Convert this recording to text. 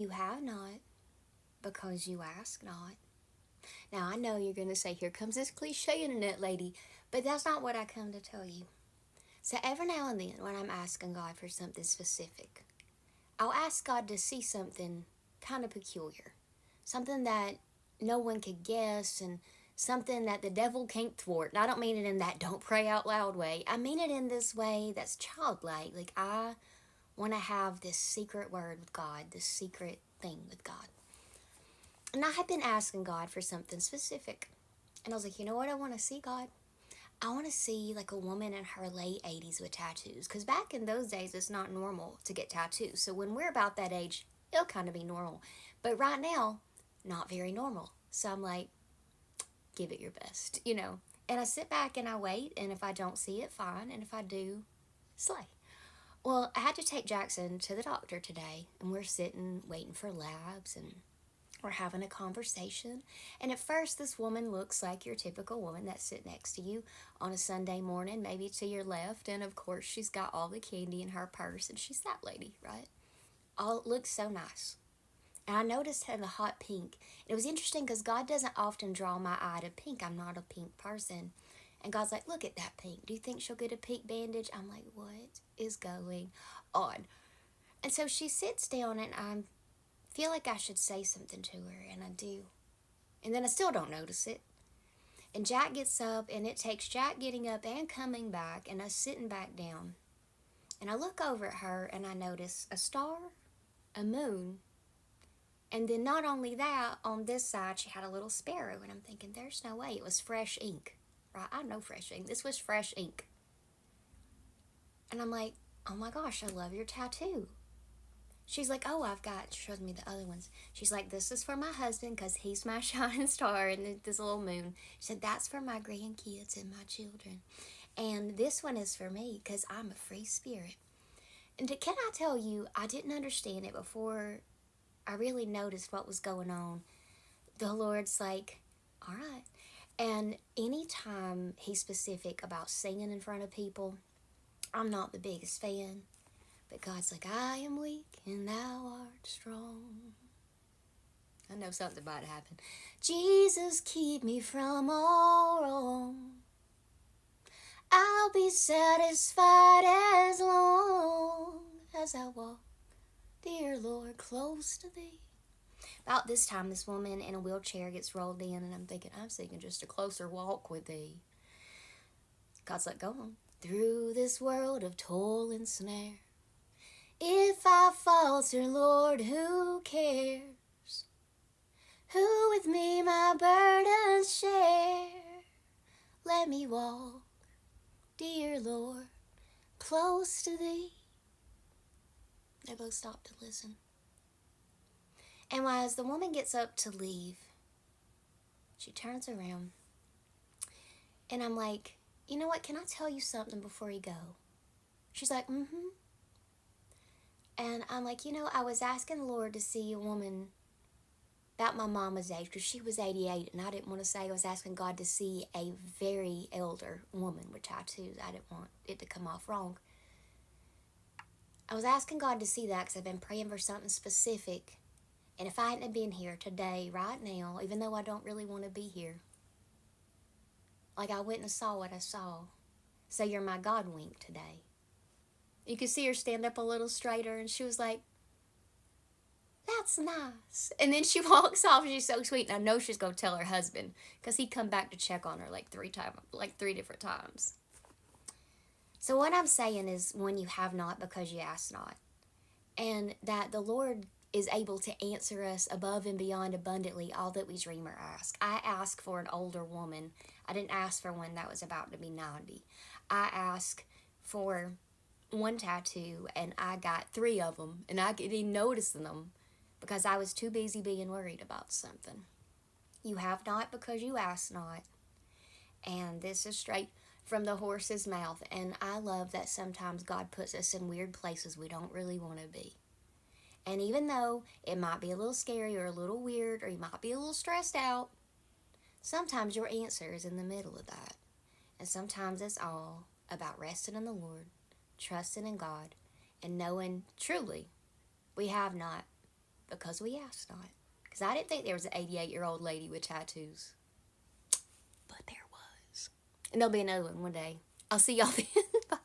You have not because you ask not. Now, I know you're going to say, here comes this cliche internet lady, but that's not what I come to tell you. So, every now and then, when I'm asking God for something specific, I'll ask God to see something kind of peculiar, something that no one could guess, and something that the devil can't thwart. And I don't mean it in that don't pray out loud way. I mean it in this way that's childlike. Like, I want to have this secret word with God, this secret thing with God. And I had been asking God for something specific. And I was like, you know what I want to see, God? I want to see like a woman in her late 80s with tattoos. Because back in those days, it's not normal to get tattoos. So when we're about that age, it'll kind of be normal. But right now, not very normal. So I'm like, give it your best. And I sit back and I wait. And if I don't see it, fine. And if I do, slay. Well, I had to take Jackson to the doctor today. And we're sitting waiting for labs, and we're having a conversation. And at first, this woman looks like your typical woman that sits next to you on a Sunday morning, maybe to your left. And of course, she's got all the candy in her purse, and she's that lady, right? All it looks so nice. And I noticed her in the hot pink. It was interesting because God doesn't often draw my eye to pink. I'm not a pink person. And God's like, look at that pink. Do you think she'll get a pink bandage? I'm like, what is going on? And so she sits down, and I feel like I should say something to her, and I do. And then I still don't notice it. And Jack gets up, and it takes Jack getting up and coming back, and us sitting back down. And I look over at her, and I notice a star, a moon, and then not only that, on this side, she had a little sparrow. And I'm thinking, there's no way. It was fresh ink, right? I know fresh ink. This was fresh ink. And I'm like, oh my gosh, I love your tattoo. She's like, oh, she shows me the other ones. She's like, this is for my husband because he's my shining star, and this little moon. She said, that's for my grandkids and my children. And this one is for me because I'm a free spirit. And can I tell you, I didn't understand it before I really noticed what was going on. The Lord's like, all right. And anytime he's specific about singing in front of people, I'm not the biggest fan. But God's like, I am weak and thou art strong. I know something about to happen. Jesus, keep me from all wrong. I'll be satisfied as long as I walk, dear Lord, close to thee. About this time, this woman in a wheelchair gets rolled in, and I'm thinking, I'm seeking just a closer walk with thee. God's like, go on. Through this world of toil and snare, if I falter, Lord, who cares? Who with me my burdens share? Let me walk, dear Lord, close to thee. They both stop to listen. And as the woman gets up to leave, she turns around. And I'm like, you know what? Can I tell you something before you go? She's like, mm-hmm. And I'm like, I was asking the Lord to see a woman about my mama's age, because she was 88, and I didn't want to say I was asking God to see a very elder woman with tattoos. I didn't want it to come off wrong. I was asking God to see that because I've been praying for something specific. And if I hadn't been here today, right now, even though I don't really want to be here, like I wouldn't have saw what I saw. So you're my God wink today. You could see her stand up a little straighter, and she was like, that's nice. And then she walks off. She's so sweet, and I know she's going to tell her husband, because he come back to check on her like three different times. So what I'm saying is, when you have not, because you ask not. And that the Lord is able to answer us above and beyond abundantly all that we dream or ask. I asked for an older woman. I didn't ask for one that was about to be 90. I asked for one tattoo, and I got 3 of them, and I didn't even notice them because I was too busy being worried about something. You have not because you ask not. And this is straight from the horse's mouth. And I love that sometimes God puts us in weird places we don't really want to be. And even though it might be a little scary or a little weird, or you might be a little stressed out, sometimes your answer is in the middle of that. And sometimes it's all about resting in the Lord, trusting in God, and knowing truly we have not Because we asked not. Because I didn't think there was an 88-year-old lady with tattoos. But there was. And there'll be another one day. I'll see y'all then. Bye.